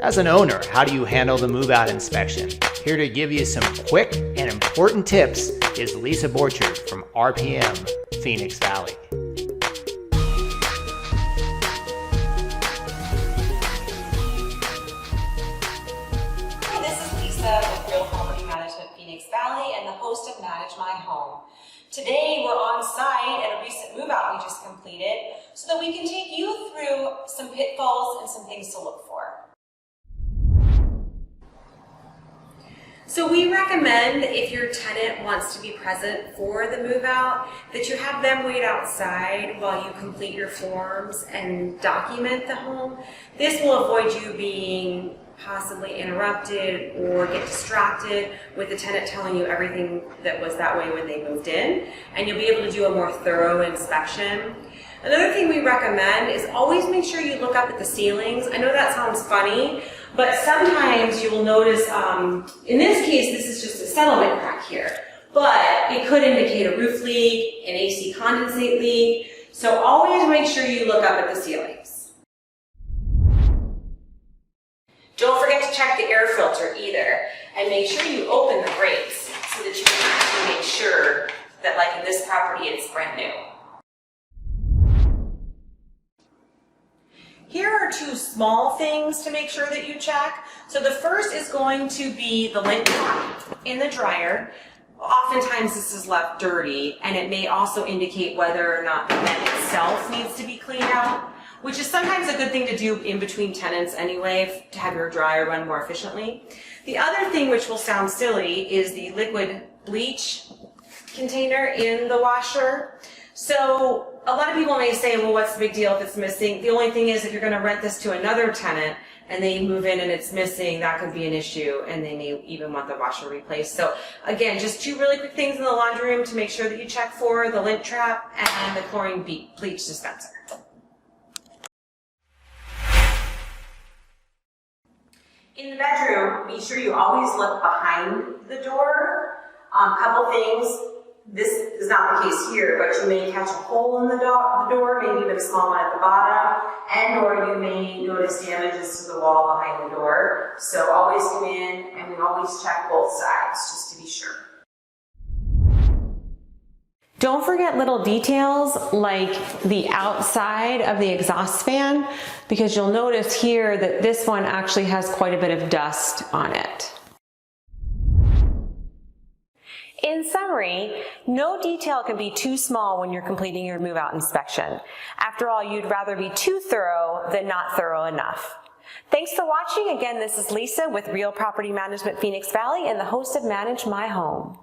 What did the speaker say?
As an owner, how do you handle the move-out inspection? Here to give you some quick and important tips is Lisa Borchard from RPM, Phoenix Valley. Hi, this is Lisa with Real Property Management Phoenix Valley and the host of Manage My Home. Today we're on site at a recent move-out we just completed so that we can take you through some pitfalls and some things to look for. So we recommend if your tenant wants to be present for the move-out, that you have them wait outside while you complete your forms and document the home. This will avoid you being possibly interrupted or get distracted with the tenant telling you everything that was that way when they moved in, and you'll be able to do a more thorough inspection. Another thing we recommend is always make sure you look up at the ceilings. I know that sounds funny, but sometimes you will notice, in this case, this is just a settlement crack here, but it could indicate a roof leak, an AC condensate leak, so always make sure you look up at the ceilings. Don't forget to check the air filter either, and make sure you open the brakes so that you can actually make sure that, like in this property, it's brand new. Here are two small things to make sure that you check. So the first is going to be the lint trap in the dryer. Oftentimes this is left dirty, and it may also indicate whether or not the vent itself needs to be cleaned out, which is sometimes a good thing to do in between tenants anyway, to have your dryer run more efficiently. The other thing, which will sound silly, is the liquid bleach container in the washer. So a lot of people may say, well, what's the big deal if it's missing? The only thing is, if you're going to rent this to another tenant and they move in and it's missing, that could be an issue, and they may even want the washer replaced. So again, just two really quick things in the laundry room to make sure that you check for: the lint trap and the chlorine bleach dispenser. In the bedroom, be sure you always look behind the door. Couple things. This is not the case here, but you may catch a hole in the door, maybe even a small one at the bottom, and or you may notice damages to the wall behind the door. So always come in, and we always check both sides just to be sure. Don't forget little details like the outside of the exhaust fan, because you'll notice here that this one actually has quite a bit of dust on it. In summary, no detail can be too small when you're completing your move-out inspection. After all, you'd rather be too thorough than not thorough enough. Thanks for watching. Again, this is Lisa with Real Property Management Phoenix Valley and the host of Manage My Home.